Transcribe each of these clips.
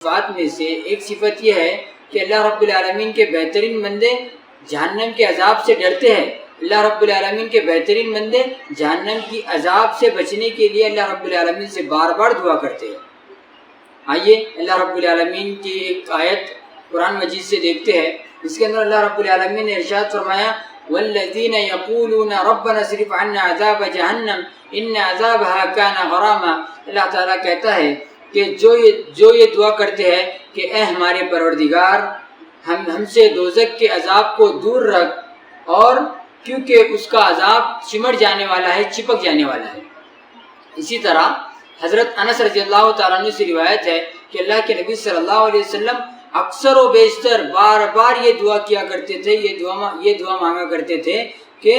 صفات میں سے ایک صفت یہ ہے کہ اللہ رب العالمین کے بہترین بندے جہنم کے عذاب سے ڈرتے ہیں۔ اللہ رب العالمین کے بہترین بندے جہنم کی عذاب سے بچنے کے لیے اللہ رب العالمین سے بار بار دعا کرتے ہیں۔ آئیے اللہ رب العالمین کی ایک آیت قرآن مجید سے دیکھتے ہیں، اس کے اندر اللہ رب العالمین نے ارشاد فرمایا والذین یقولون ربنا اصرف عنا عذاب جہنم ان عذابها کان غراما۔ اللہ تعالیٰ کہتا ہے کہ جو یہ دعا کرتے ہیں کہ اے ہمارے پروردگار ہم سے دوزخ کے عذاب کو دور رکھ، اور کیونکہ اس کا عذاب چمٹ جانے والا ہے، چپک جانے والا ہے۔ اسی طرح حضرت انس رضی اللہ تعالیٰ عنہ سے روایت ہے کہ اللہ کے نبی صلی اللہ علیہ وسلم اکثر و بیشتر بار بار یہ دعا کیا کرتے تھے، یہ دعا مانگا کرتے تھے کہ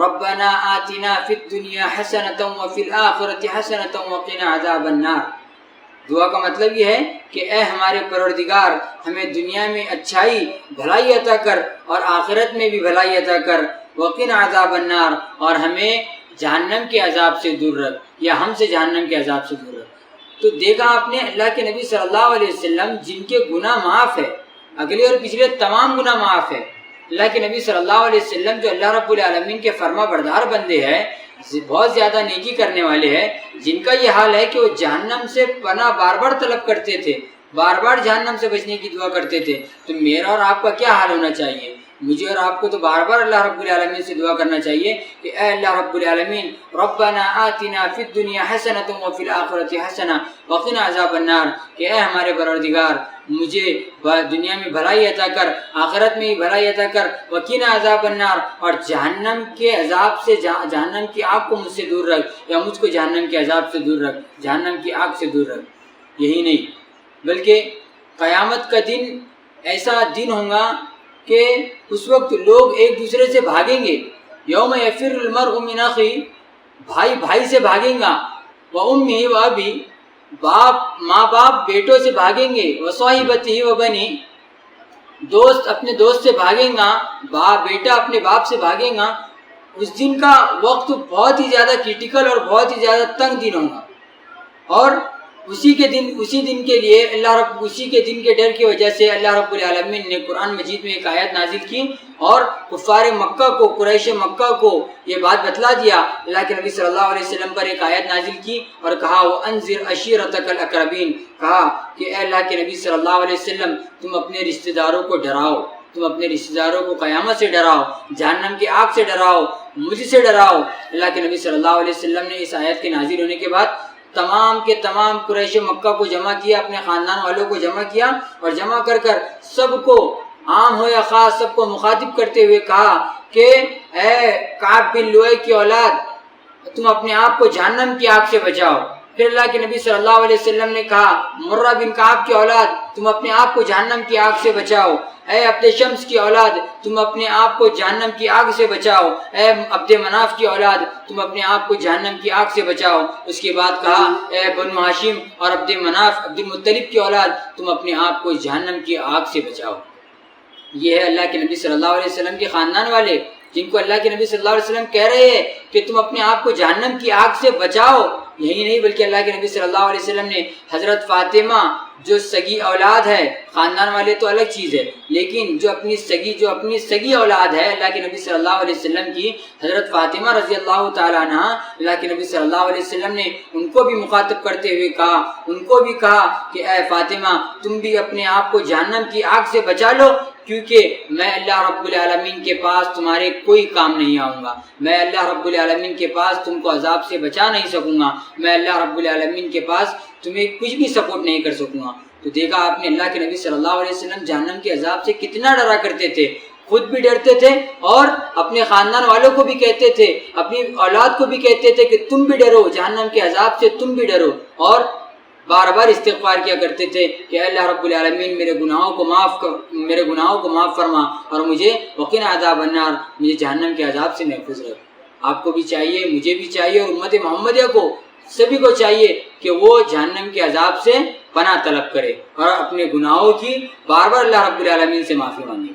ربنا آتنا فی الدنیا حسنۃ وفی الآخرۃ حسنۃ وقنا عذاب النار۔ دعا کا مطلب یہ ہے کہ اے ہمارے پروردگار ہمیں دنیا میں اچھائی بھلائی عطا کر اور آخرت میں بھی بھلائی عطا کر، وقنا عذاب النار، اور ہمیں جہنم کے عذاب سے دور رکھ، یا ہم سے جہنم کے عذاب سے دور رکھ۔ تو دیکھا آپ نے اللہ کے نبی صلی اللہ علیہ وسلم جن کے گناہ معاف ہے، اگلے اور پچھلے تمام گناہ معاف ہے، اللہ کے نبی صلی اللہ علیہ وسلم جو اللہ رب العالمین کے فرما بردار بندے ہیں، بہت زیادہ نیکی کرنے والے ہیں، جن کا یہ حال ہے کہ وہ جہنم سے پناہ بار بار طلب کرتے تھے، بار بار جہنم سے بچنے کی دعا کرتے تھے، تو میرا اور آپ کا کیا حال ہونا چاہیے؟ مجھے اور آپ کو تو بار بار اللہ رب العالمین سے دعا کرنا چاہیے کہ اے اللہ رب العالمین ربنا آتنا فی الدنیا حسنۃ وفی الآخرۃ حسنۃ وقنا عذاب النار، کہ اے ہمارے پروردگار مجھے دنیا میں بھلائی عطا کر، آخرت میں بھی بھلائی عطا کر، وقنا عذاب النار، اور جہنم کے عذاب سے، جہنم کی آگ کو مجھ سے دور رکھ، یا مجھ کو جہنم کے عذاب سے دور رکھ، جہنم کی آگ سے دور رکھ۔ یہی نہیں بلکہ قیامت کا دن ایسا دن ہوگا کہ اس وقت لوگ ایک دوسرے سے بھاگیں گے، یوم یفر المرء من اخیہ، بھائی بھائی سے بھاگیں گا، وامہ وابی، ماں باپ بیٹوں سے بھاگیں گے، وصاحبتہ وبنی، دوست اپنے دوست سے بھاگیں گا، بیٹا اپنے باپ سے بھاگیں گا۔ اس دن کا وقت بہت ہی زیادہ کریٹیکل اور بہت ہی زیادہ تنگ دن ہوگا، اور اسی دن کے لیے اسی کے دن کے ڈر کی وجہ سے اللہ رب العالمین نے قرآن مجید میں ایک آیت نازل کی اور کفار مکہ کو، قریش مکہ کو یہ بات بتلا دیا۔ اللہ کے نبی صلی اللہ علیہ وسلم پر ایک آیت نازل کی اور کہا وَأَنذِرْ عَشِيرَتَكَ الْأَقْرَبِينَ، کہا کہ اے اللہ کے نبی صلی اللہ علیہ وسلم تم اپنے رشتہ داروں کو ڈراؤ، تم اپنے رشتہ داروں کو قیامت سے ڈراؤ، جہنم کی آگ سے ڈراؤ، مجھ سے ڈراؤ۔ اللہ کے نبی صلی اللہ علیہ وسلم نے اس آیت کے نازل ہونے کے بعد تمام کے تمام قریش مکہ کو جمع کیا، اپنے خاندان والوں کو جمع کیا، اور جمع کر سب کو، عام ہو یا خاص، سب کو مخاطب کرتے ہوئے کہا کہ اے کعب بن لؤی کی اولاد، تم اپنے آپ کو جہنم کی آگ سے بچاؤ۔ پھر اللہ کے نبی صلی اللہ علیہ وسلم نے کہا مرہ بن کعب کی اولاد، تم اپنے آپ کو جہنم کی آگ سے بچاؤ۔ اے عبد شمس کی اولاد، تم اپنے آپ کو جہنم کی آگ سے بچاؤ۔ اے عبد مناف کی اولاد، تم اپنے آپ کو جہنم کی آگ سے بچاؤ۔ اس کے بعد کہا اے بنو ہاشم اور عبد مناف، عبد المطلب کی اولاد، تم اپنے آپ کو جہنم کی آگ سے بچاؤ۔ یہ ہے اللہ کے نبی صلی اللہ علیہ وسلم کے خاندان والے، جن کو اللہ کے نبی صلی اللہ علیہ وسلم کہہ رہے ہیں کہ تم اپنے آپ کو جہنم کی آگ سے بچاؤ۔ یہی نہیں بلکہ اللہ کے نبی صلی اللہ علیہ وسلم نے حضرت فاطمہ جو سگی اولاد ہے، خاندان والے تو الگ چیز ہے، لیکن جو اپنی سگی اولاد ہے اللہ کے نبی صلی اللہ علیہ وسلم کی، حضرت فاطمہ رضی اللہ تعالیٰ عنہ، اللہ کے نبی صلی اللہ علیہ وسلم نے ان کو بھی مخاطب کرتے ہوئے کہا، ان کو بھی کہا کہ اے فاطمہ تم بھی اپنے آپ کو جہنم کی آگ سے بچا لو، کیونکہ میں اللہ رب العالمین کے پاس تمہارے کوئی کام نہیں آؤں گا، میں اللہ رب العالمین کے پاس تم کو عذاب سے بچا نہیں سکوں گا، میں اللہ رب العالمین کے پاس تمہیں کچھ بھی سپورٹ نہیں کر سکوں گا۔ تو دیکھا آپ نے اللہ کے نبی صلی اللہ علیہ وسلم جہنم کے عذاب سے کتنا ڈرا کرتے تھے، خود بھی ڈرتے تھے اور اپنے خاندان والوں کو بھی کہتے تھے، اپنی اولاد کو بھی کہتے تھے کہ تم بھی ڈرو، جہنم کے عذاب سے تم بھی ڈرو، اور بار بار استغفار کیا کرتے تھے کہ اللہ رب العالمین میرے گناہوں کو معاف فرما اور مجھے وقنا عذاب النار، مجھے جہنم کے عذاب سے محفوظ رکھ۔ آپ کو بھی چاہیے، مجھے بھی چاہیے، اور امت محمدیہ کو، سبھی کو چاہیے کہ وہ جہنم کے عذاب سے پناہ طلب کرے اور اپنے گناہوں کی بار بار اللہ رب العالمین سے معافی مانگے۔